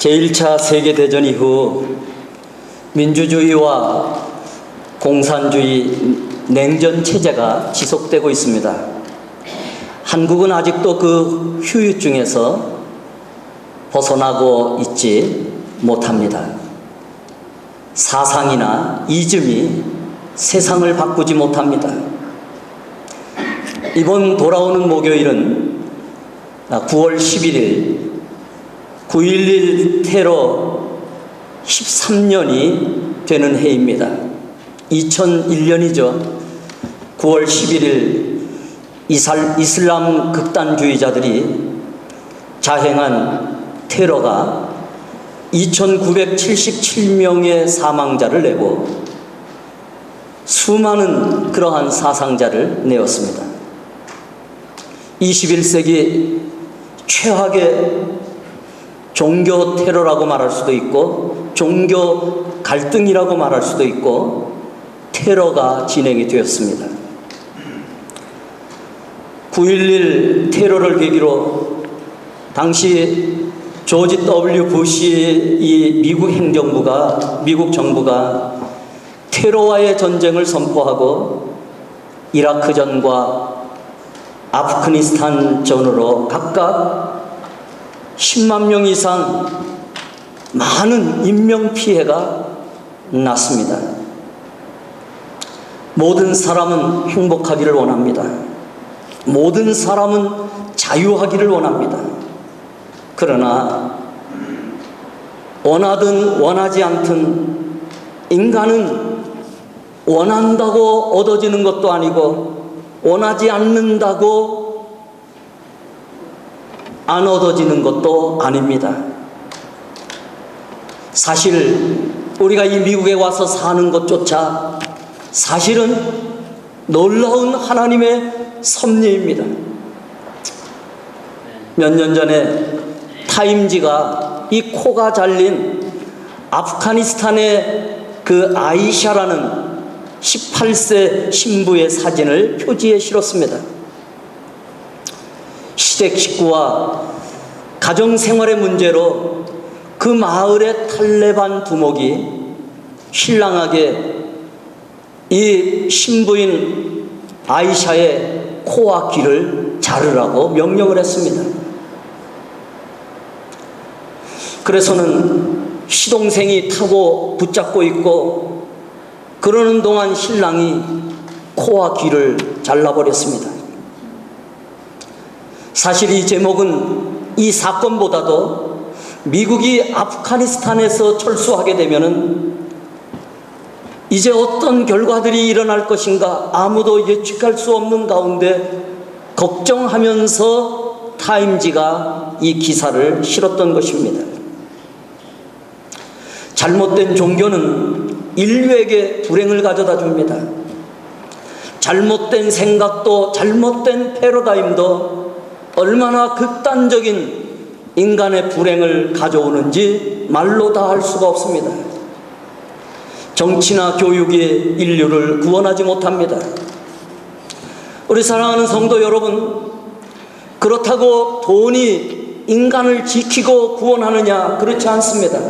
제1차 세계대전 이후 민주주의와 공산주의 냉전 체제가 지속되고 있습니다. 한국은 아직도 그 후유증에서 벗어나고 있지 못합니다. 사상이나 이즘이 세상을 바꾸지 못합니다. 이번 돌아오는 목요일은 9월 11일 9.11 테러 13년이 되는 해입니다. 2001년이죠. 9월 11일 이슬람 극단주의자들이 자행한 테러가 2977명의 사망자를 내고 수많은 그러한 사상자를 내었습니다. 21세기 최악의 종교 테러라고 말할 수도 있고 종교 갈등이라고 말할 수도 있고 테러가 진행이 되었습니다. 9.11 테러를 계기로 당시 조지 W. 부시 이 미국 정부가 테러와의 전쟁을 선포하고 이라크전과 아프가니스탄전으로 각각 10만 명 이상 많은 인명피해가 났습니다. 모든 사람은 행복하기를 원합니다. 모든 사람은 자유하기를 원합니다. 그러나 원하든 원하지 않든 인간은 원한다고 얻어지는 것도 아니고 원하지 않는다고 안 얻어지는 것도 아닙니다. 사실 우리가 이 미국에 와서 사는 것조차 사실은 놀라운 하나님의 섭리입니다. 몇 년 전에 타임지가 이 코가 잘린 아프가니스탄의 그 아이샤라는 18세 신부의 사진을 표지에 실었습니다. 시댁 식구와 가정생활의 문제로 그 마을의 탈레반 두목이 신랑에게 이 신부인 아이샤의 코와 귀를 자르라고 명령을 했습니다. 그래서는 시동생이 타고 붙잡고 있고 그러는 동안 신랑이 코와 귀를 잘라버렸습니다. 사실 이 제목은 이 사건보다도 미국이 아프가니스탄에서 철수하게 되면은 이제 어떤 결과들이 일어날 것인가 아무도 예측할 수 없는 가운데 걱정하면서 타임지가 이 기사를 실었던 것입니다. 잘못된 종교는 인류에게 불행을 가져다 줍니다. 잘못된 생각도 잘못된 패러다임도 얼마나 극단적인 인간의 불행을 가져오는지 말로 다 할 수가 없습니다. 정치나 교육이 인류를 구원하지 못합니다. 우리 사랑하는 성도 여러분, 그렇다고 돈이 인간을 지키고 구원하느냐? 그렇지 않습니다.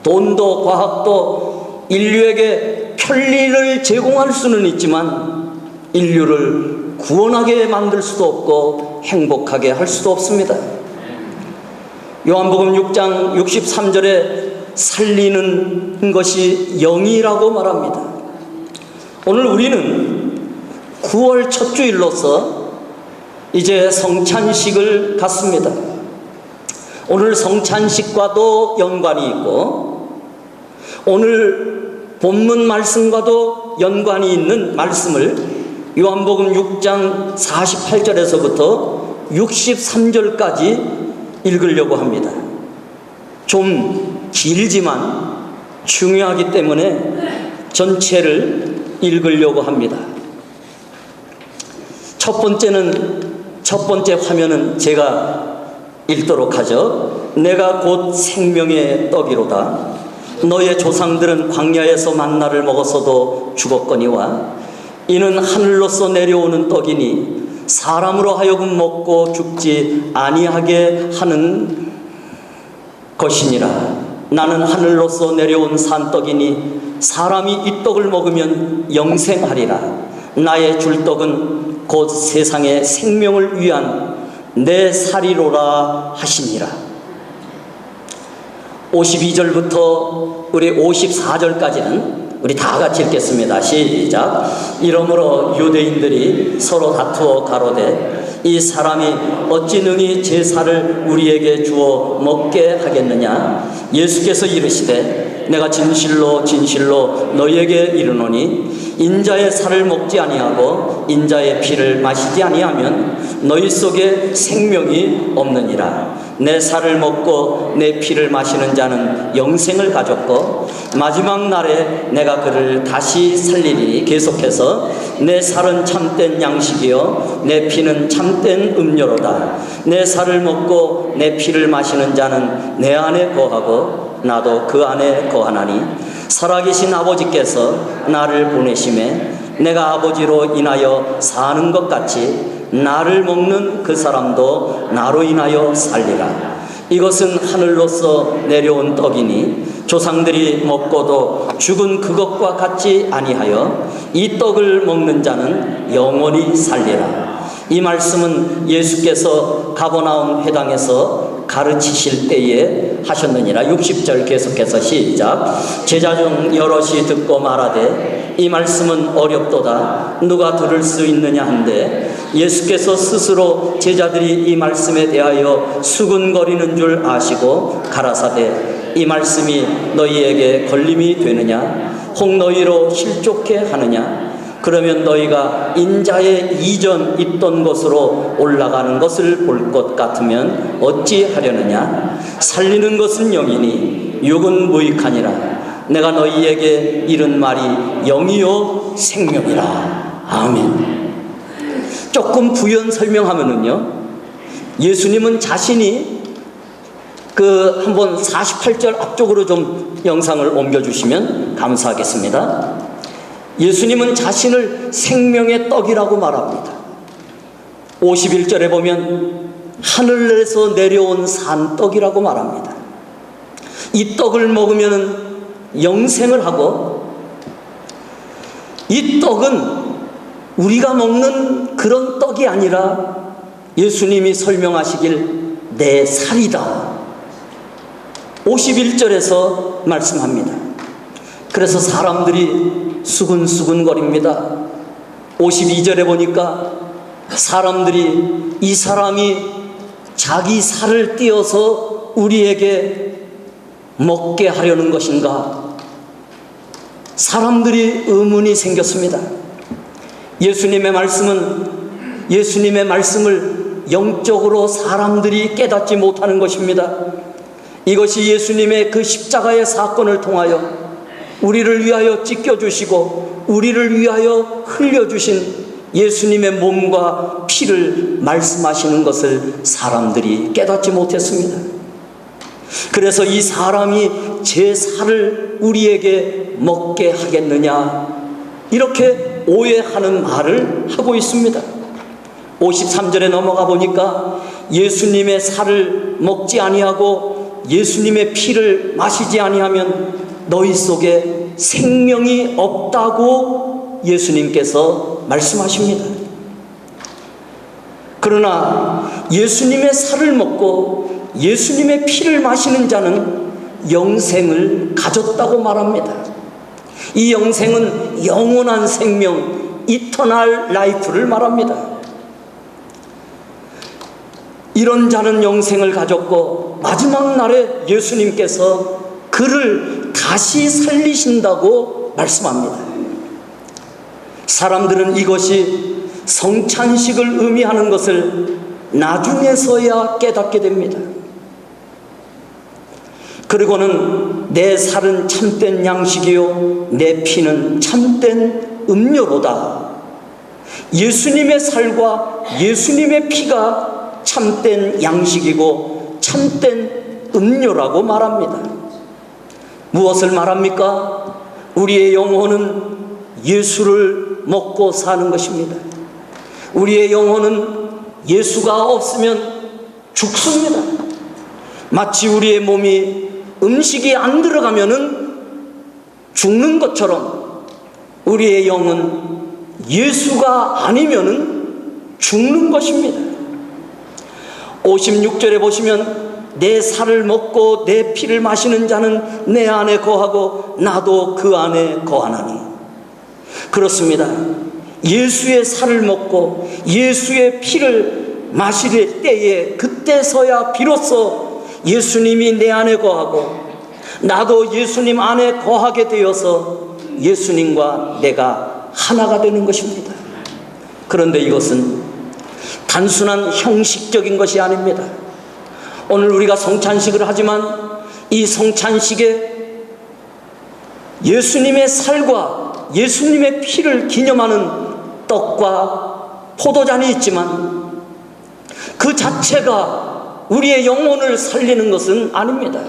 돈도 과학도 인류에게 편리를 제공할 수는 있지만 인류를 구원하게 만들 수도 없고 행복하게 할 수도 없습니다. 요한복음 6장 63절에 살리는 것이 영이라고 말합니다. 오늘 우리는 9월 첫 주일로서 이제 성찬식을 갖습니다. 오늘 성찬식과도 연관이 있고 오늘 본문 말씀과도 연관이 있는 말씀을 요한복음 6장 48절에서부터 63절까지 읽으려고 합니다. 좀 길지만 중요하기 때문에 전체를 읽으려고 합니다. 첫 번째 화면은 제가 읽도록 하죠. 내가 곧 생명의 떡이로다. 너의 조상들은 광야에서 만나를 먹었어도 죽었거니와 이는 하늘로서 내려오는 떡이니 사람으로 하여금 먹고 죽지 아니하게 하는 것이니라. 나는 하늘로서 내려온 산떡이니 사람이 이 떡을 먹으면 영생하리라. 나의 줄 떡은 곧 세상의 생명을 위한 내 살이로라 하시니라. 52절부터 우리 54절까지는 우리 다 같이 읽겠습니다. 시작. 이러므로 유대인들이 서로 다투어 가로되 이 사람이 어찌 능히 제사를 우리에게 주어 먹게 하겠느냐. 예수께서 이르시되 내가 진실로 진실로 너희에게 이르노니 인자의 살을 먹지 아니하고 인자의 피를 마시지 아니하면 너희 속에 생명이 없느니라. 내 살을 먹고 내 피를 마시는 자는 영생을 가졌고 마지막 날에 내가 그를 다시 살리리. 계속해서 내 살은 참된 양식이요 내 피는 참된 음료로다. 내 살을 먹고 내 피를 마시는 자는 내 안에 거하고 나도 그 안에 거하나니 살아계신 아버지께서 나를 보내심에 내가 아버지로 인하여 사는 것 같이 나를 먹는 그 사람도 나로 인하여 살리라. 이것은 하늘로서 내려온 떡이니 조상들이 먹고도 죽은 그것과 같지 아니하여 이 떡을 먹는 자는 영원히 살리라. 이 말씀은 예수께서 가버나움 회당에서 가르치실 때에 하셨느니라. 60절 계속해서 시작. 제자 중 여럿이 듣고 말하되 이 말씀은 어렵도다. 누가 들을 수 있느냐 한데 예수께서 스스로 제자들이 이 말씀에 대하여 수군거리는 줄 아시고 가라사대 이 말씀이 너희에게 걸림이 되느냐? 혹 너희로 실족해 하느냐? 그러면 너희가 인자의 이전 있던 곳으로 올라가는 것을 볼 것 같으면 어찌 하려느냐? 살리는 것은 영이니 육은 무익하니라. 내가 너희에게 이른 말이 영이요 생명이라. 아멘. 조금 부연 설명하면은요, 예수님은 자신이 한번 48절 앞쪽으로 좀 영상을 옮겨주시면 감사하겠습니다. 예수님은 자신을 생명의 떡이라고 말합니다. 51절에 보면 하늘에서 내려온 산떡이라고 말합니다. 이 떡을 먹으면 영생을 하고 이 떡은 우리가 먹는 그런 떡이 아니라 예수님이 설명하시길 내 살이다. 51절에서 말씀합니다. 그래서 사람들이 수근수근거립니다. 52절에 보니까 사람들이 이 사람이 자기 살을 띄어서 우리에게 먹게 하려는 것인가? 사람들이 의문이 생겼습니다. 예수님의 말씀을 영적으로 사람들이 깨닫지 못하는 것입니다. 이것이 예수님의 그 십자가의 사건을 통하여 우리를 위하여 찢겨주시고 우리를 위하여 흘려주신 예수님의 몸과 피를 말씀하시는 것을 사람들이 깨닫지 못했습니다. 그래서 이 사람이 제 살을 우리에게 먹게 하겠느냐, 이렇게 오해하는 말을 하고 있습니다. 53절에 넘어가 보니까 예수님의 살을 먹지 아니하고 예수님의 피를 마시지 아니하면 너희 속에 생명이 없다고 예수님께서 말씀하십니다. 그러나 예수님의 살을 먹고 예수님의 피를 마시는 자는 영생을 가졌다고 말합니다. 이 영생은 영원한 생명, 이터널 라이프를 말합니다. 이런 자는 영생을 가졌고 마지막 날에 예수님께서 그를 다시 살리신다고 말씀합니다. 사람들은 이것이 성찬식을 의미하는 것을 나중에서야 깨닫게 됩니다. 그리고는 내 살은 참된 양식이요 내 피는 참된 음료로다. 예수님의 살과 예수님의 피가 참된 양식이고 참된 음료라고 말합니다. 무엇을 말합니까? 우리의 영혼은 예수를 먹고 사는 것입니다. 우리의 영혼은 예수가 없으면 죽습니다. 마치 우리의 몸이 음식이 안 들어가면은 죽는 것처럼 우리의 영은 예수가 아니면은 죽는 것입니다. 56절에 보시면 내 살을 먹고 내 피를 마시는 자는 내 안에 거하고 나도 그 안에 거하나니. 그렇습니다. 예수의 살을 먹고 예수의 피를 마실 때에 그때서야 비로소 예수님이 내 안에 거하고 나도 예수님 안에 거하게 되어서 예수님과 내가 하나가 되는 것입니다. 그런데 이것은 단순한 형식적인 것이 아닙니다. 오늘 우리가 성찬식을 하지만 이 성찬식에 예수님의 살과 예수님의 피를 기념하는 떡과 포도잔이 있지만 그 자체가 우리의 영혼을 살리는 것은 아닙니다.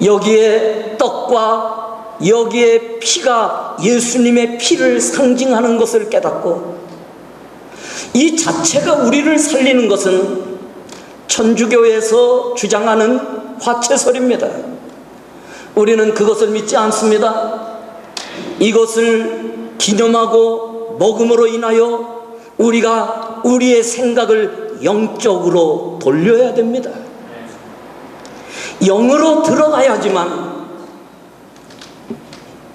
여기에 떡과 여기에 피가 예수님의 피를 상징하는 것을 깨닫고 이 자체가 우리를 살리는 것은 천주교에서 주장하는 화채설입니다. 우리는 그것을 믿지 않습니다. 이것을 기념하고 먹음으로 인하여 우리가 우리의 생각을 영적으로 돌려야 됩니다. 영으로 들어가야지만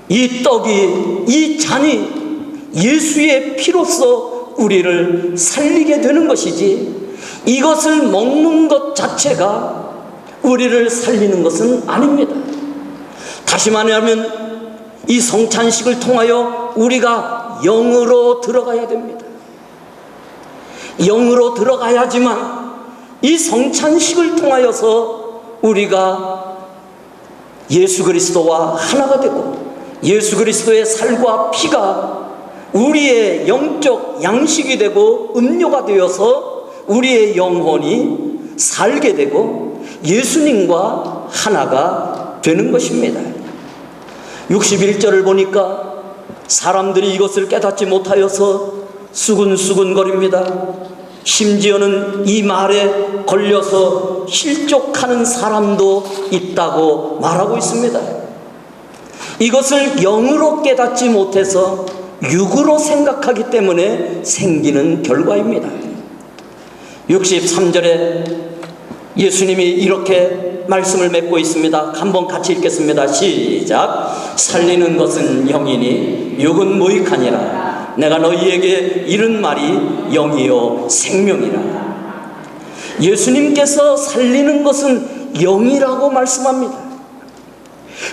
이 떡이, 이 잔이 예수의 피로서 우리를 살리게 되는 것이지 이것을 먹는 것 자체가 우리를 살리는 것은 아닙니다. 다시 말하면 이 성찬식을 통하여 우리가 영으로 들어가야 됩니다. 영으로 들어가야지만 이 성찬식을 통하여서 우리가 예수 그리스도와 하나가 되고 예수 그리스도의 살과 피가 우리의 영적 양식이 되고 음료가 되어서 우리의 영혼이 살게 되고 예수님과 하나가 되는 것입니다. 61절을 보니까 사람들이 이것을 깨닫지 못하여서 수근수근거립니다. 심지어는 이 말에 걸려서 실족하는 사람도 있다고 말하고 있습니다. 이것을 영으로 깨닫지 못해서 육으로 생각하기 때문에 생기는 결과입니다. 63절에 예수님이 이렇게 말씀을 맺고 있습니다. 한번 같이 읽겠습니다. 시작. 살리는 것은 영이니 육은 무익하니라. 내가 너희에게 이른 말이 영이요 생명이라. 예수님께서 살리는 것은 영이라고 말씀합니다.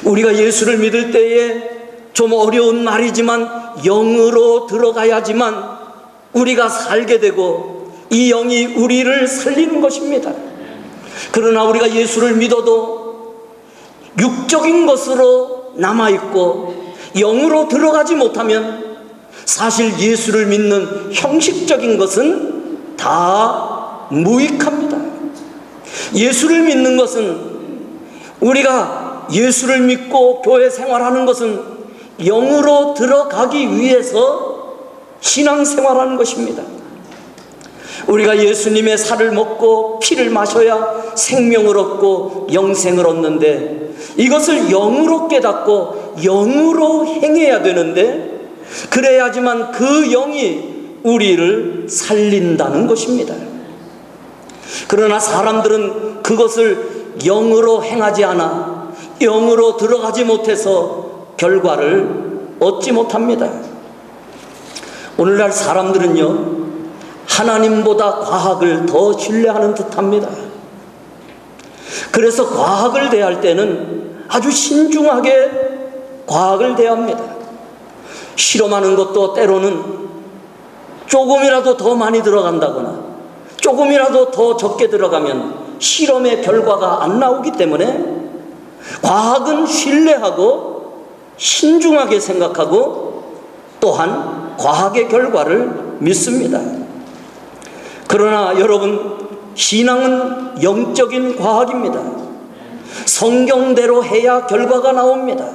우리가 예수를 믿을 때에 좀 어려운 말이지만 영으로 들어가야지만 우리가 살게 되고 이 영이 우리를 살리는 것입니다. 그러나 우리가 예수를 믿어도 육적인 것으로 남아있고 영으로 들어가지 못하면 사실 예수를 믿는 형식적인 것은 다 무익합니다. 예수를 믿는 것은 우리가 예수를 믿고 교회 생활하는 것은 영으로 들어가기 위해서 신앙생활하는 것입니다. 우리가 예수님의 살을 먹고 피를 마셔야 생명을 얻고 영생을 얻는데 이것을 영으로 깨닫고 영으로 행해야 되는데 그래야지만 그 영이 우리를 살린다는 것입니다. 그러나 사람들은 그것을 영으로 행하지 않아 영으로 들어가지 못해서 결과를 얻지 못합니다. 오늘날 사람들은요 하나님보다 과학을 더 신뢰하는 듯합니다. 그래서 과학을 대할 때는 아주 신중하게 과학을 대합니다. 실험하는 것도 때로는 조금이라도 더 많이 들어간다거나 조금이라도 더 적게 들어가면 실험의 결과가 안 나오기 때문에 과학은 신뢰하고 신중하게 생각하고 또한 과학의 결과를 믿습니다. 그러나 여러분, 신앙은 영적인 과학입니다. 성경대로 해야 결과가 나옵니다.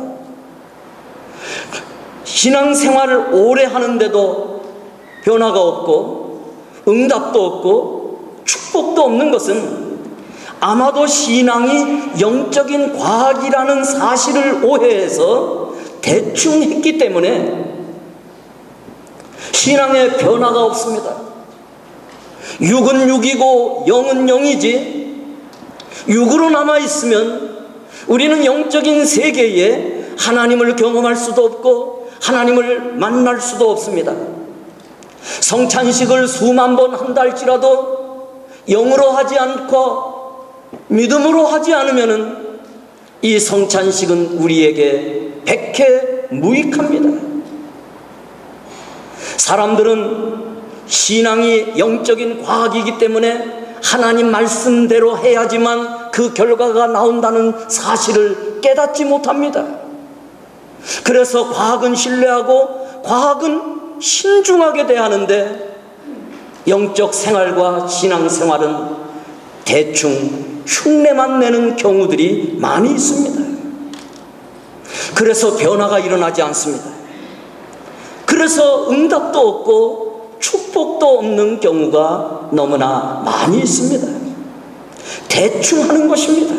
신앙생활을 오래 하는데도 변화가 없고 응답도 없고 축복도 없는 것은 아마도 신앙이 영적인 과학이라는 사실을 오해해서 대충 했기 때문에 신앙에 변화가 없습니다. 육은 육이고 영은 영이지, 육으로 남아있으면 우리는 영적인 세계에 하나님을 경험할 수도 없고 하나님을 만날 수도 없습니다. 성찬식을 수만 번 한다 할지라도 영으로 하지 않고 믿음으로 하지 않으면 이 성찬식은 우리에게 백해 무익합니다. 사람들은 신앙이 영적인 과학이기 때문에 하나님 말씀대로 해야지만 그 결과가 나온다는 사실을 깨닫지 못합니다. 그래서 과학은 신뢰하고 과학은 신중하게 대하는데 영적 생활과 신앙 생활은 대충 흉내만 내는 경우들이 많이 있습니다. 그래서 변화가 일어나지 않습니다. 그래서 응답도 없고 축복도 없는 경우가 너무나 많이 있습니다. 대충 하는 것입니다.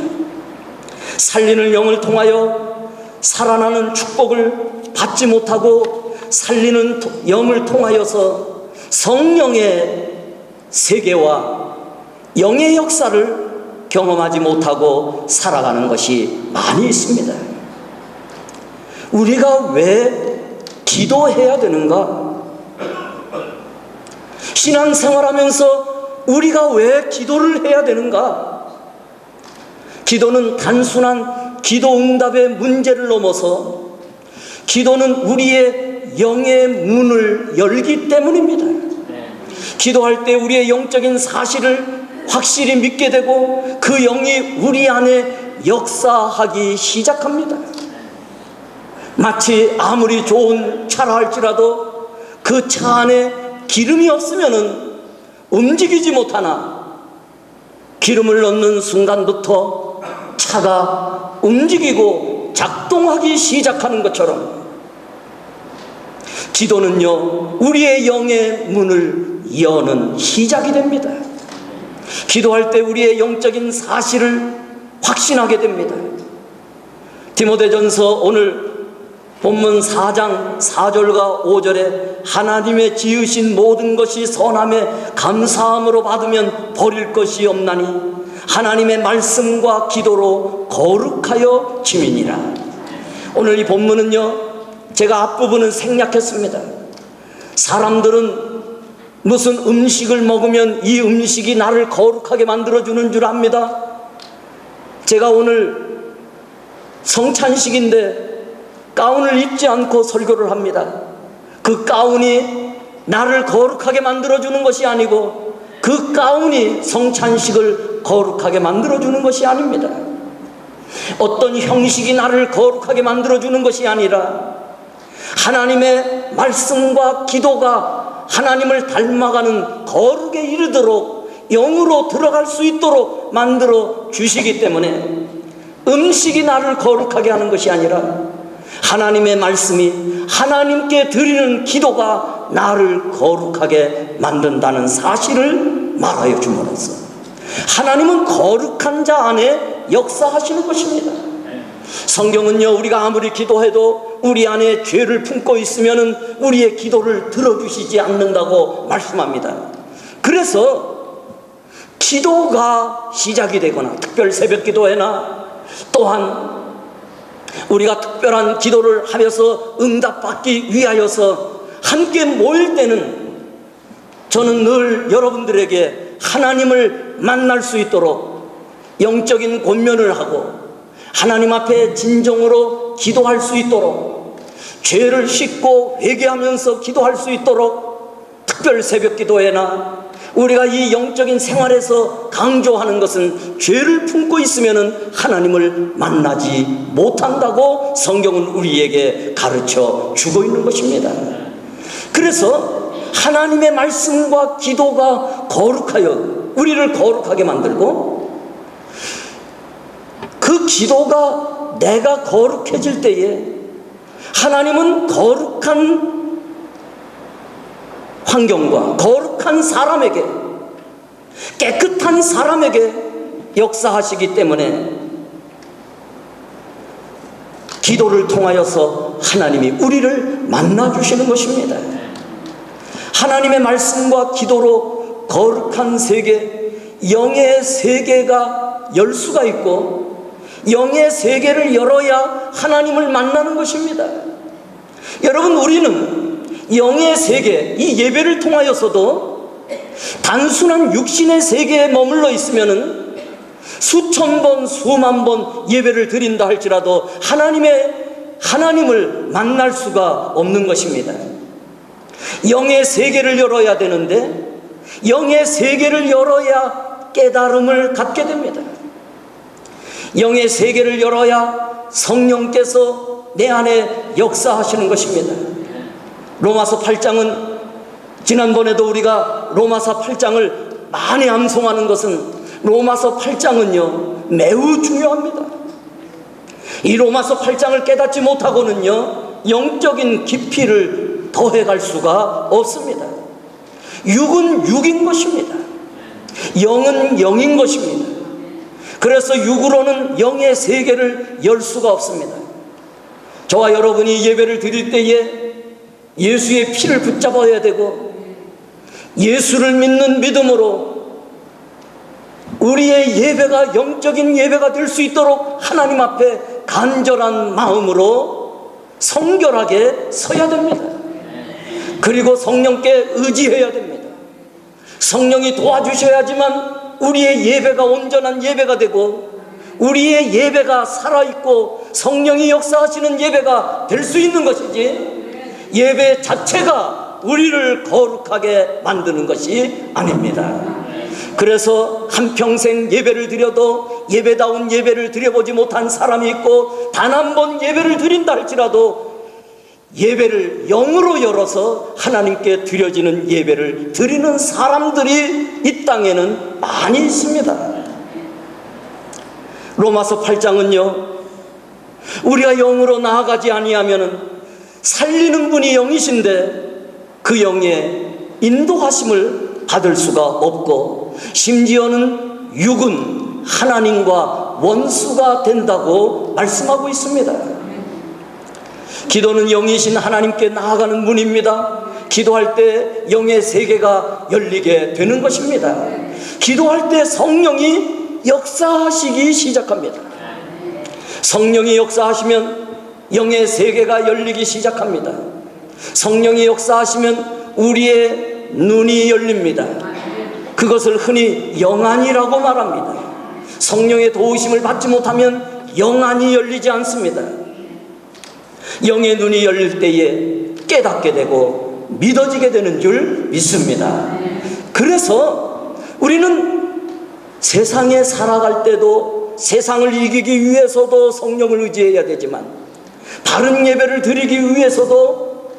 살리는 영을 통하여 살아나는 축복을 받지 못하고 살리는 영을 통하여서 성령의 세계와 영의 역사를 경험하지 못하고 살아가는 것이 많이 있습니다. 우리가 왜 기도해야 되는가? 신앙생활하면서 우리가 왜 기도를 해야 되는가? 기도는 단순한 기도 응답의 문제를 넘어서 기도는 우리의 영의 문을 열기 때문입니다. 기도할 때 우리의 영적인 사실을 확실히 믿게 되고 그 영이 우리 안에 역사하기 시작합니다. 마치 아무리 좋은 차라 할지라도 그 차 안에 기름이 없으면 움직이지 못하나 기름을 넣는 순간부터 차가 움직이고 작동하기 시작하는 것처럼 기도는요, 우리의 영의 문을 여는 시작이 됩니다. 기도할 때 우리의 영적인 사실을 확신하게 됩니다. 디모데전서 오늘 본문 4장 4절과 5절에 하나님의 지으신 모든 것이 선함에 감사함으로 받으면 버릴 것이 없나니 하나님의 말씀과 기도로 거룩하여 지미니라. 오늘 이 본문은요, 제가 앞부분은 생략했습니다. 사람들은 무슨 음식을 먹으면 이 음식이 나를 거룩하게 만들어주는 줄 압니다. 제가 오늘 성찬식인데 가운을 입지 않고 설교를 합니다. 그 가운이 나를 거룩하게 만들어주는 것이 아니고 그 가운이 성찬식을 거룩하게 만들어주는 것이 아닙니다. 어떤 형식이 나를 거룩하게 만들어주는 것이 아니라 하나님의 말씀과 기도가 하나님을 닮아가는 거룩에 이르도록 영으로 들어갈 수 있도록 만들어 주시기 때문에 음식이 나를 거룩하게 하는 것이 아니라 하나님의 말씀이 하나님께 드리는 기도가 나를 거룩하게 만든다는 사실을 말하여 줌으로써 하나님은 거룩한 자 안에 역사하시는 것입니다. 성경은요, 우리가 아무리 기도해도 우리 안에 죄를 품고 있으면 우리의 기도를 들어주시지 않는다고 말씀합니다. 그래서 기도가 시작이 되거나 특별 새벽 기도회나 또한 우리가 특별한 기도를 하면서 응답받기 위하여서 함께 모일 때는 저는 늘 여러분들에게 하나님을 만날 수 있도록 영적인 권면을 하고 하나님 앞에 진정으로 기도할 수 있도록 죄를 씻고 회개하면서 기도할 수 있도록 특별 새벽 기도회나 우리가 이 영적인 생활에서 강조하는 것은 죄를 품고 있으면 하나님을 만나지 못한다고 성경은 우리에게 가르쳐 주고 있는 것입니다. 그래서 하나님의 말씀과 기도가 거룩하여 우리를 거룩하게 만들고 그 기도가 내가 거룩해질 때에 하나님은 거룩한 환경과 거룩한 사람에게 깨끗한 사람에게 역사하시기 때문에 기도를 통하여서 하나님이 우리를 만나주시는 것입니다. 하나님의 말씀과 기도로 거룩한 세계, 영의 세계가 열 수가 있고, 영의 세계를 열어야 하나님을 만나는 것입니다. 여러분, 우리는 영의 세계, 이 예배를 통하여서도 단순한 육신의 세계에 머물러 있으면은 수천 번, 수만 번 예배를 드린다 할지라도 하나님을 만날 수가 없는 것입니다. 영의 세계를 열어야 되는데, 영의 세계를 열어야 깨달음을 갖게 됩니다. 영의 세계를 열어야 성령께서 내 안에 역사하시는 것입니다. 로마서 8장은, 지난번에도 우리가 로마서 8장을 많이 암송하는 것은, 로마서 8장은요 매우 중요합니다. 이 로마서 8장을 깨닫지 못하고는요 영적인 깊이를 더해갈 수가 없습니다. 육은 육인 것입니다. 영은 영인 것입니다. 그래서 육으로는 영의 세계를 열 수가 없습니다. 저와 여러분이 예배를 드릴 때에 예수의 피를 붙잡아야 되고, 예수를 믿는 믿음으로 우리의 예배가 영적인 예배가 될 수 있도록 하나님 앞에 간절한 마음으로 성결하게 서야 됩니다. 그리고 성령께 의지해야 됩니다. 성령이 도와주셔야지만 우리의 예배가 온전한 예배가 되고, 우리의 예배가 살아있고 성령이 역사하시는 예배가 될 수 있는 것이지, 예배 자체가 우리를 거룩하게 만드는 것이 아닙니다. 그래서 한평생 예배를 드려도 예배다운 예배를 드려보지 못한 사람이 있고, 단 한 번 예배를 드린다 할지라도 예배를 영으로 열어서 하나님께 드려지는 예배를 드리는 사람들이 이 땅에는 많이 있습니다. 로마서 8장은요 우리가 영으로 나아가지 아니하면은 살리는 분이 영이신데 그 영의 인도하심을 받을 수가 없고, 심지어는 육은 하나님과 원수가 된다고 말씀하고 있습니다. 기도는 영이신 하나님께 나아가는 문입니다. 기도할 때 영의 세계가 열리게 되는 것입니다. 기도할 때 성령이 역사하시기 시작합니다. 성령이 역사하시면 영의 세계가 열리기 시작합니다. 성령이 역사하시면 우리의 눈이 열립니다. 그것을 흔히 영안이라고 말합니다. 성령의 도우심을 받지 못하면 영안이 열리지 않습니다. 영의 눈이 열릴 때에 깨닫게 되고 믿어지게 되는 줄 믿습니다. 그래서 우리는 세상에 살아갈 때도 세상을 이기기 위해서도 성령을 의지해야 되지만, 바른 예배를 드리기 위해서도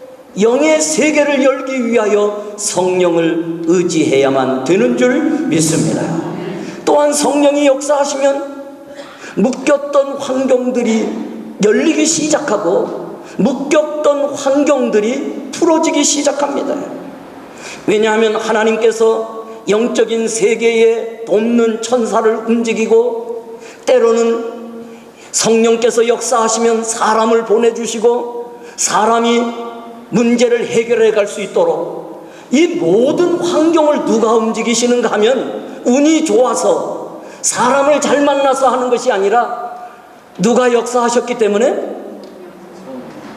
영의 세계를 열기 위하여 성령을 의지해야만 되는 줄 믿습니다. 또한 성령이 역사하시면 묶였던 환경들이 열리기 시작하고, 묶였던 환경들이 풀어지기 시작합니다. 왜냐하면 하나님께서 영적인 세계에 돕는 천사를 움직이고, 때로는 성령께서 역사하시면 사람을 보내주시고, 사람이 문제를 해결해 갈 수 있도록, 이 모든 환경을 누가 움직이시는가 하면 운이 좋아서 사람을 잘 만나서 하는 것이 아니라 누가 역사하셨기 때문에,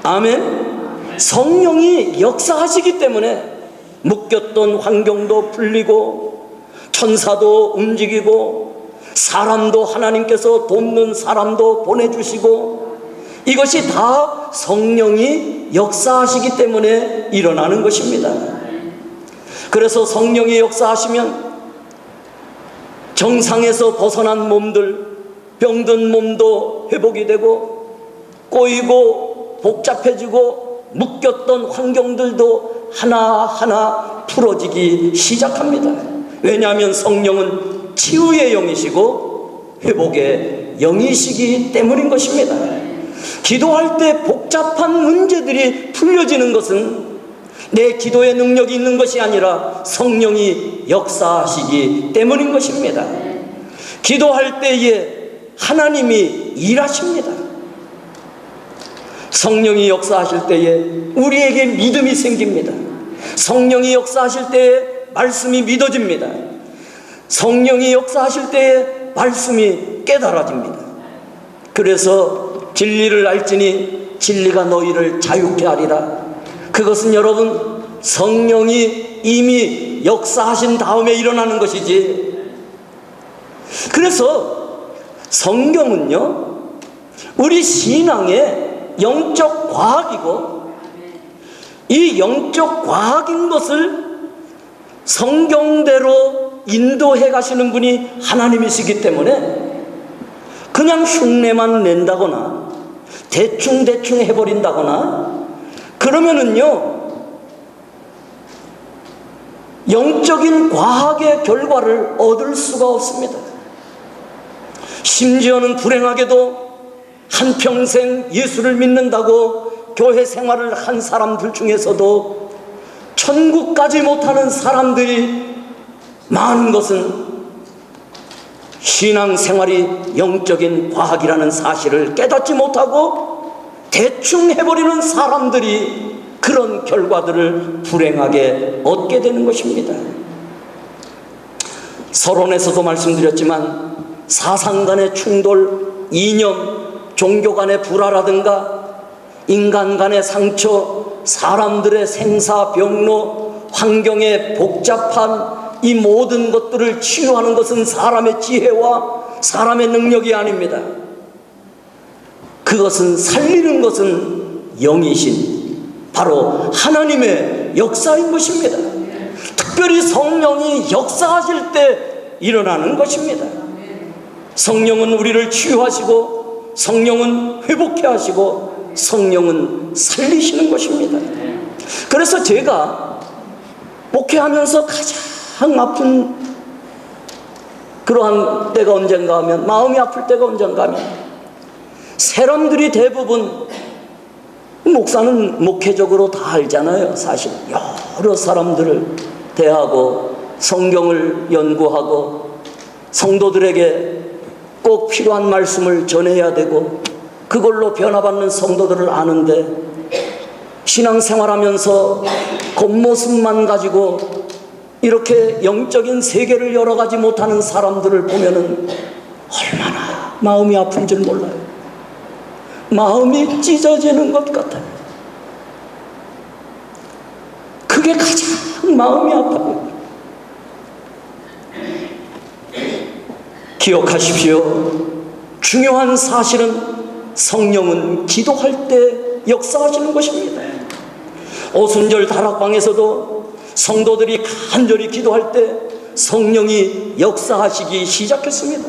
아멘, 성령이 역사하시기 때문에 묶였던 환경도 풀리고, 천사도 움직이고, 사람도 하나님께서 돕는 사람도 보내주시고, 이것이 다 성령이 역사하시기 때문에 일어나는 것입니다. 그래서 성령이 역사하시면 정상에서 벗어난 몸들, 병든 몸도 회복이 되고, 꼬이고 복잡해지고 묶였던 환경들도 하나하나 풀어지기 시작합니다. 왜냐하면 성령은 치유의 영이시고 회복의 영이시기 때문인 것입니다. 기도할 때 복잡한 문제들이 풀려지는 것은 내 기도의 능력이 있는 것이 아니라 성령이 역사하시기 때문인 것입니다. 기도할 때에 하나님이 일하십니다. 성령이 역사하실 때에 우리에게 믿음이 생깁니다. 성령이 역사하실 때에 말씀이 믿어집니다. 성령이 역사하실 때에 말씀이 깨달아집니다. 그래서 진리를 알지니 진리가 너희를 자유케 하리라. 그것은 여러분, 성령이 이미 역사하신 다음에 일어나는 것이지. 그래서 성경은요, 우리 신앙의 영적 과학이고, 이 영적 과학인 것을 성경대로 인도해 가시는 분이 하나님이시기 때문에 그냥 흉내만 낸다거나 대충 해버린다거나 그러면은요, 영적인 과학의 결과를 얻을 수가 없습니다. 심지어는 불행하게도 한평생 예수를 믿는다고 교회 생활을 한 사람들 중에서도 천국까지 못하는 사람들이 많은 것은 신앙생활이 영적인 과학이라는 사실을 깨닫지 못하고 대충 해버리는 사람들이 그런 결과들을 불행하게 얻게 되는 것입니다. 서론에서도 말씀드렸지만 사상 간의 충돌, 이념, 종교 간의 불화라든가 인간 간의 상처, 사람들의 생사병로, 환경의 복잡한 이 모든 것들을 치유하는 것은 사람의 지혜와 사람의 능력이 아닙니다. 그것은 살리는 것은 영이신 바로 하나님의 역사인 것입니다. 특별히 성령이 역사하실 때 일어나는 것입니다. 성령은 우리를 치유하시고 성령은 회복해 하시고 성령은 살리시는 것입니다. 그래서 제가 목회하면서 가장 아픈 그러한 때가 언젠가 하면, 마음이 아플 때가 언젠가 하면, 사람들이 대부분, 목사는 목회적으로 다 알잖아요. 사실 여러 사람들을 대하고 성경을 연구하고 성도들에게 꼭 필요한 말씀을 전해야 되고 그걸로 변화받는 성도들을 아는데, 신앙생활하면서 겉모습만 가지고 이렇게 영적인 세계를 열어가지 못하는 사람들을 보면은 얼마나 마음이 아픈 줄 몰라요. 마음이 찢어지는 것 같아요. 그게 가장 마음이 아파요. 기억하십시오. 중요한 사실은 성령은 기도할 때 역사하시는 것입니다. 오순절 다락방에서도 성도들이 간절히 기도할 때 성령이 역사하시기 시작했습니다.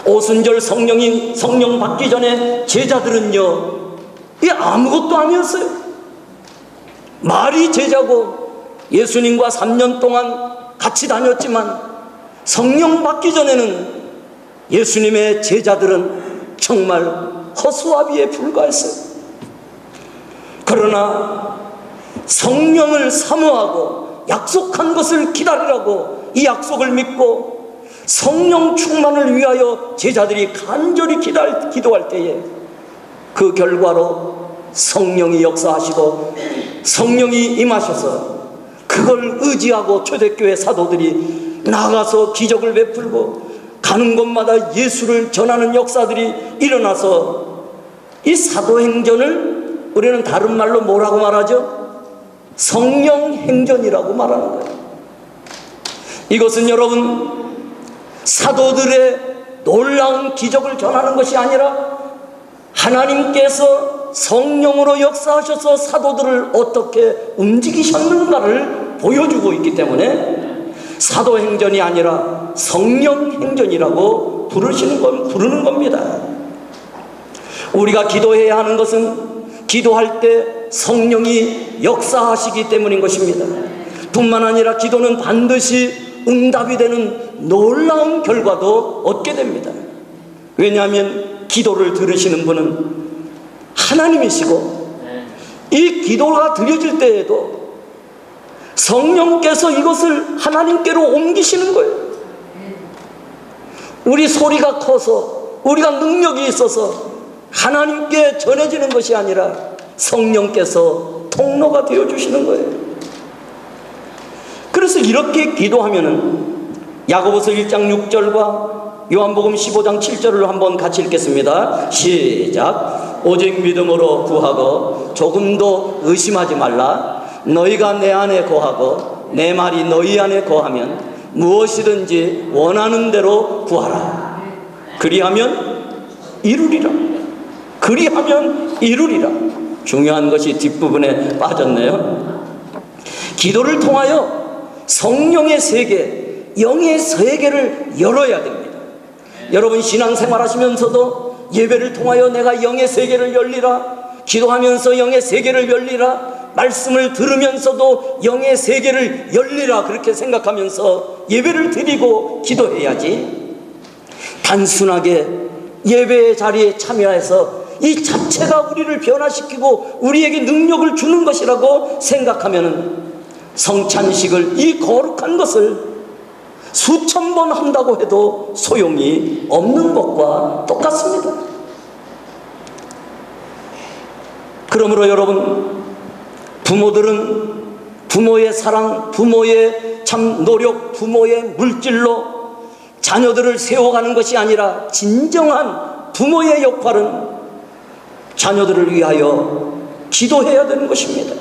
오순절 성령 받기 전에 제자들은요, 이 아무것도 아니었어요. 말이 제자고 예수님과 3년 동안 같이 다녔지만 성령 받기 전에는 예수님의 제자들은 정말 허수아비에 불과했어요. 그러나 성령을 사모하고 약속한 것을 기다리라고 이 약속을 믿고 성령 충만을 위하여 제자들이 간절히 기도할 때에 그 결과로 성령이 역사하시고 성령이 임하셔서 그걸 의지하고 초대교회 사도들이 나가서 기적을 베풀고 가는 곳마다 예수를 전하는 역사들이 일어나서 이 사도행전을 우리는 다른 말로 뭐라고 말하죠? 성령행전이라고 말하는 거예요. 이것은 여러분, 사도들의 놀라운 기적을 전하는 것이 아니라 하나님께서 성령으로 역사하셔서 사도들을 어떻게 움직이셨는가를 보여주고 있기 때문에 사도행전이 아니라 성령행전이라고 부르는 겁니다. 우리가 기도해야 하는 것은 기도할 때 성령이 역사하시기 때문인 것입니다. 뿐만 아니라 기도는 반드시 응답이 되는 놀라운 결과도 얻게 됩니다. 왜냐하면 기도를 들으시는 분은 하나님이시고 이 기도가 드려질 때에도 성령께서 이것을 하나님께로 옮기시는 거예요. 우리 소리가 커서, 우리가 능력이 있어서 하나님께 전해지는 것이 아니라 성령께서 통로가 되어주시는 거예요. 그래서 이렇게 기도하면은 야고보서 1장 6절과 요한복음 15장 7절을 한번 같이 읽겠습니다. 시작. 오직 믿음으로 구하고 조금도 의심하지 말라. 너희가 내 안에 거하고 내 말이 너희 안에 거하면 무엇이든지 원하는 대로 구하라. 그리하면 이루리라. 그리하면 이루리라. 중요한 것이 뒷부분에 빠졌네요. 기도를 통하여 성령의 세계, 영의 세계를 열어야 됩니다. 여러분 신앙생활 하시면서도 예배를 통하여 내가 영의 세계를 열리라, 기도하면서 영의 세계를 열리라, 말씀을 들으면서도 영의 세계를 열리라, 그렇게 생각하면서 예배를 드리고 기도해야지, 단순하게 예배의 자리에 참여해서 이 자체가 우리를 변화시키고 우리에게 능력을 주는 것이라고 생각하면 성찬식을, 이 거룩한 것을 수천 번 한다고 해도 소용이 없는 것과 똑같습니다. 그러므로 여러분, 부모들은 부모의 사랑, 부모의 참 노력, 부모의 물질로 자녀들을 세워가는 것이 아니라 진정한 부모의 역할은 자녀들을 위하여 기도해야 되는 것입니다.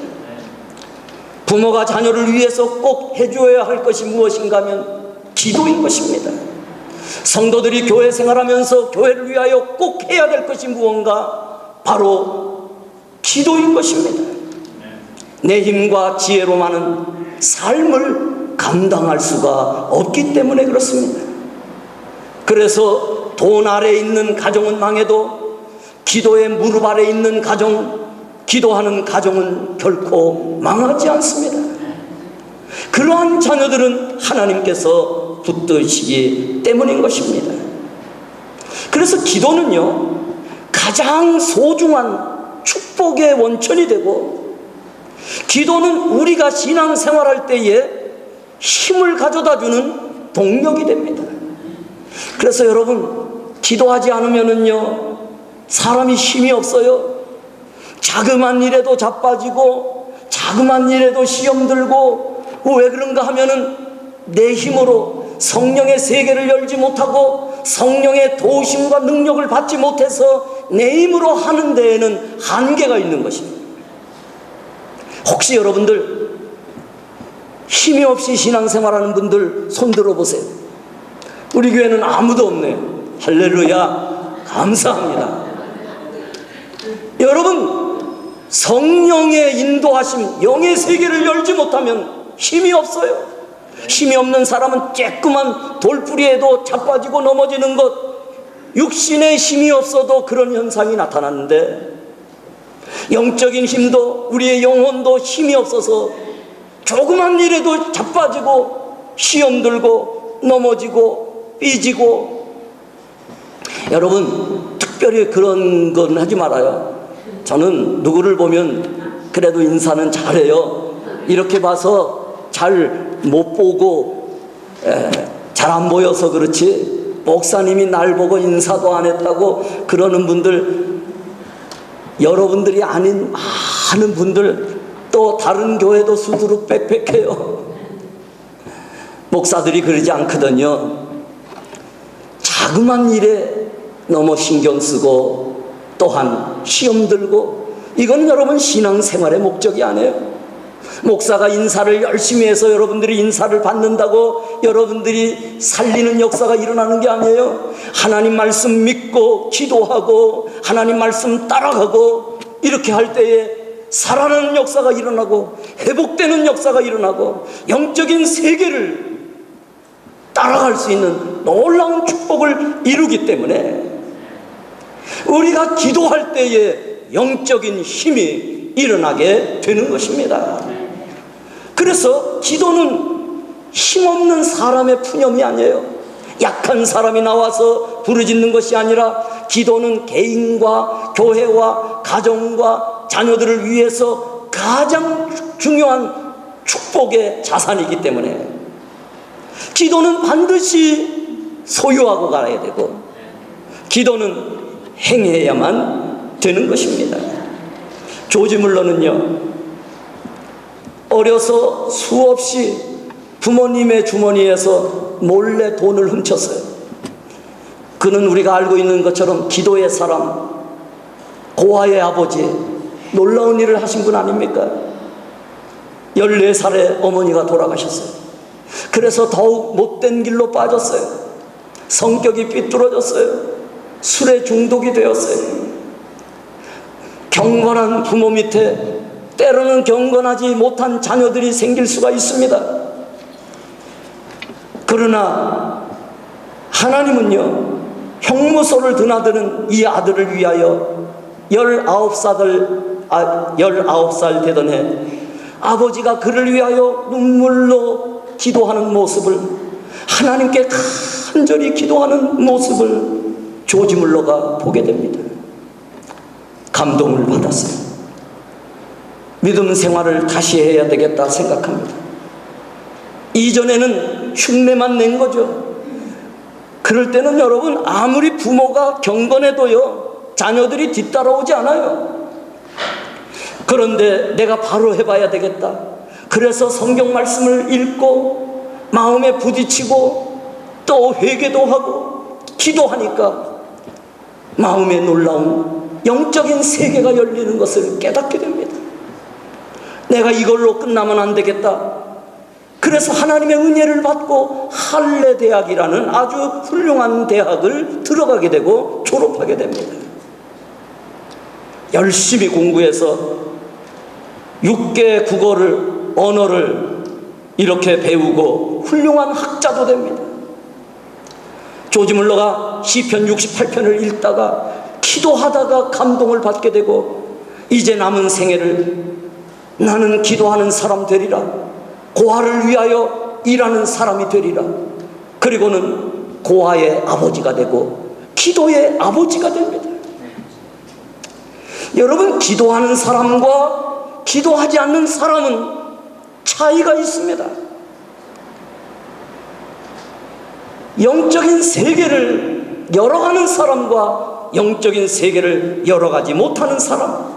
부모가 자녀를 위해서 꼭 해줘야 할 것이 무엇인가 하면 기도인 것입니다. 성도들이 교회 생활하면서 교회를 위하여 꼭 해야 될 것이 무언가? 바로 기도인 것입니다. 내 힘과 지혜로만은 삶을 감당할 수가 없기 때문에 그렇습니다. 그래서 돈 아래에 있는 가정은 망해도 기도의 무릎 아래에 있는 가정, 기도하는 가정은 결코 망하지 않습니다. 그러한 자녀들은 하나님께서 붙드시기 때문인 것입니다. 그래서 기도는요, 가장 소중한 축복의 원천이 되고, 기도는 우리가 신앙생활할 때에 힘을 가져다주는 동력이 됩니다. 그래서 여러분, 기도하지 않으면은요, 사람이 힘이 없어요. 자그만 일에도 자빠지고, 자그만 일에도 시험 들고, 왜 그런가 하면은 내 힘으로 성령의 세계를 열지 못하고 성령의 도우심과 능력을 받지 못해서 내 힘으로 하는 데에는 한계가 있는 것입니다. 혹시 여러분들 힘이 없이 신앙생활하는 분들 손 들어보세요. 우리 교회는 아무도 없네요. 할렐루야, 감사합니다. 여러분, 성령의 인도하심, 영의 세계를 열지 못하면 힘이 없어요. 힘이 없는 사람은 쬐끄만 돌뿌리에도 자빠지고 넘어지는 것, 육신의 힘이 없어도 그런 현상이 나타나는데, 영적인 힘도, 우리의 영혼도 힘이 없어서 조그만 일에도 자빠지고 시험 들고 넘어지고 삐지고. 여러분, 특별히 그런 건 하지 말아요. 저는 누구를 보면 그래도 인사는 잘해요. 이렇게 봐서 잘 못 보고 잘 안 보여서 그렇지, 목사님이 날 보고 인사도 안 했다고 그러는 분들, 여러분들이 아닌 많은 분들, 또 다른 교회도 수두룩 빽빽해요. 목사들이 그러지 않거든요. 자그만 일에 너무 신경 쓰고 또한 시험 들고, 이건 여러분 신앙생활의 목적이 아니에요. 목사가 인사를 열심히 해서 여러분들이 인사를 받는다고 여러분들이 살리는 역사가 일어나는 게 아니에요. 하나님 말씀 믿고 기도하고 하나님 말씀 따라가고, 이렇게 할 때에 살아나는 역사가 일어나고 회복되는 역사가 일어나고 영적인 세계를 따라갈 수 있는 놀라운 축복을 이루기 때문에 우리가 기도할 때에 영적인 힘이 일어나게 되는 것입니다. 그래서 기도는 힘없는 사람의 푸념이 아니에요. 약한 사람이 나와서 부르짖는 것이 아니라, 기도는 개인과 교회와 가정과 자녀들을 위해서 가장 중요한 축복의 자산이기 때문에 기도는 반드시 소유하고 가야 되고, 기도는 행해야만 되는 것입니다. 조지 물러는요, 어려서 수없이 부모님의 주머니에서 몰래 돈을 훔쳤어요. 그는 우리가 알고 있는 것처럼 기도의 사람, 고아의 아버지, 놀라운 일을 하신 분 아닙니까? 14살에 어머니가 돌아가셨어요. 그래서 더욱 못된 길로 빠졌어요. 성격이 삐뚤어졌어요. 술에 중독이 되었어요. 경건한 부모 밑에 때로는 경건하지 못한 자녀들이 생길 수가 있습니다. 그러나 하나님은요, 형무소를 드나드는 이 아들을 위하여 19살 되던 해 아버지가 그를 위하여 눈물로 기도하는 모습을, 하나님께 간절히 기도하는 모습을 조지 물러가 보게 됩니다. 감동을 받았어요. 믿음 생활을 다시 해야 되겠다 생각합니다. 이전에는 흉내만 낸 거죠. 그럴 때는 여러분, 아무리 부모가 경건해도요, 자녀들이 뒤따라오지 않아요. 그런데 내가 바로 해봐야 되겠다. 그래서 성경 말씀을 읽고 마음에 부딪히고 또 회개도 하고 기도하니까 마음에 놀라운 영적인 세계가 열리는 것을 깨닫게 됩니다. 내가 이걸로 끝나면 안 되겠다. 그래서 하나님의 은혜를 받고 할례 대학이라는 아주 훌륭한 대학을 들어가게 되고 졸업하게 됩니다. 열심히 공부해서 6개 국어를, 언어를 이렇게 배우고 훌륭한 학자도 됩니다. 조지 물러가 시편 68편을 읽다가 기도하다가 감동을 받게 되고, 이제 남은 생애를 나는 기도하는 사람 되리라, 고아를 위하여 일하는 사람이 되리라. 그리고는 고아의 아버지가 되고 기도의 아버지가 됩니다. 여러분, 기도하는 사람과 기도하지 않는 사람은 차이가 있습니다. 영적인 세계를 열어가는 사람과 영적인 세계를 열어가지 못하는 사람.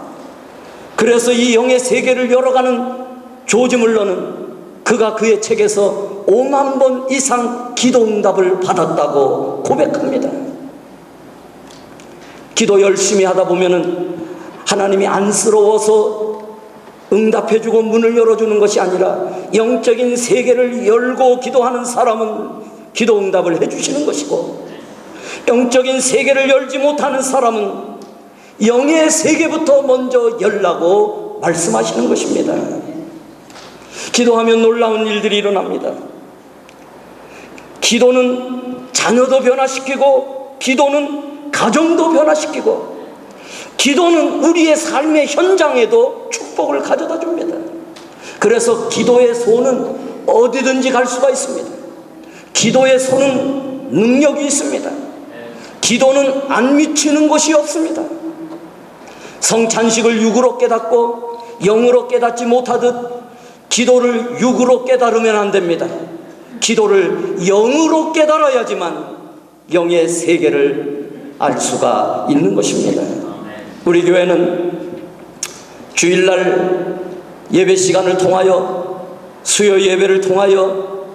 그래서 이 영의 세계를 열어가는 조지 물러는 그가 그의 책에서 5만 번 이상 기도 응답을 받았다고 고백합니다. 기도 열심히 하다 보면은 하나님이 안쓰러워서 응답해주고 문을 열어주는 것이 아니라 영적인 세계를 열고 기도하는 사람은 기도 응답을 해주시는 것이고, 영적인 세계를 열지 못하는 사람은 영의 세계부터 먼저 열라고 말씀하시는 것입니다. 기도하면 놀라운 일들이 일어납니다. 기도는 자녀도 변화시키고, 기도는 가정도 변화시키고, 기도는 우리의 삶의 현장에도 축복을 가져다 줍니다. 그래서 기도의 손은 어디든지 갈 수가 있습니다. 기도의 손은 능력이 있습니다. 기도는 안 미치는 곳이 없습니다. 성찬식을 육으로 깨닫고 영으로 깨닫지 못하듯 기도를 육으로 깨달으면 안 됩니다. 기도를 영으로 깨달아야지만 영의 세계를 알 수가 있는 것입니다. 우리 교회는 주일날 예배 시간을 통하여, 수요 예배를 통하여,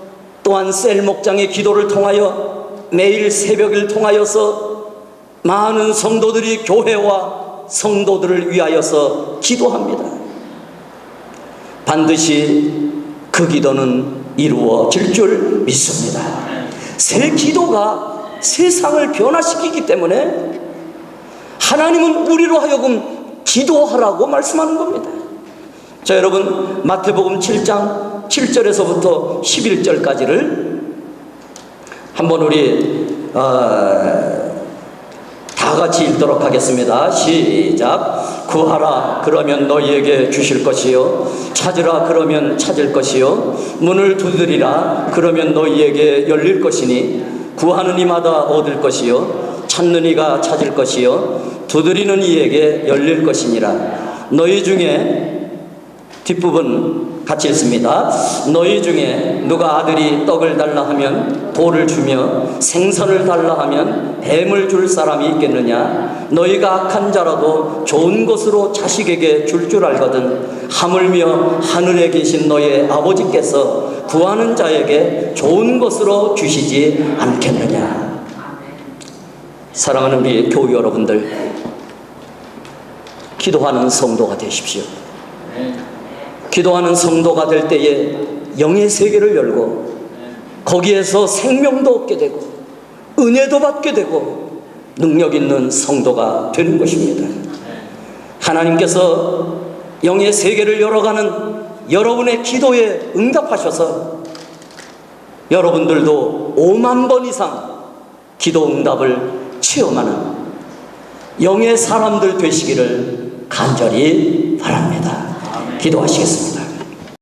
또한 셀 목장의 기도를 통하여, 매일 새벽을 통하여서 많은 성도들이 교회와 성도들을 위하여서 기도합니다. 반드시 그 기도는 이루어질 줄 믿습니다. 새 기도가 세상을 변화시키기 때문에 하나님은 우리로 하여금 기도하라고 말씀하는 겁니다. 자, 여러분, 마태복음 7장 7절에서부터 11절까지를 한번 우리 다 같이 읽도록 하겠습니다. 시작. 구하라, 그러면 너희에게 주실 것이요, 찾으라, 그러면 찾을 것이요, 문을 두드리라, 그러면 너희에게 열릴 것이니, 구하는 이마다 얻을 것이요, 찾는 이가 찾을 것이요, 두드리는 이에게 열릴 것이니라. 너희 중에 뒷부분 같이 읽습니다. 너희 중에 누가 아들이 떡을 달라 하면 돌을 주며 생선을 달라 하면 뱀을 줄 사람이 있겠느냐? 너희가 악한 자라도 좋은 것으로 자식에게 줄 알거든 하물며 하늘에 계신 너희 아버지께서 구하는 자에게 좋은 것으로 주시지 않겠느냐? 사랑하는 우리 교우 여러분들, 기도하는 성도가 되십시오. 기도하는 성도가 될 때에 영의 세계를 열고 거기에서 생명도 얻게 되고 은혜도 받게 되고 능력 있는 성도가 되는 것입니다. 하나님께서 영의 세계를 열어가는 여러분의 기도에 응답하셔서 여러분들도 5만 번 이상 기도 응답을 체험하는 영의 사람들 되시기를 간절히 바랍니다. 기도하시겠습니다.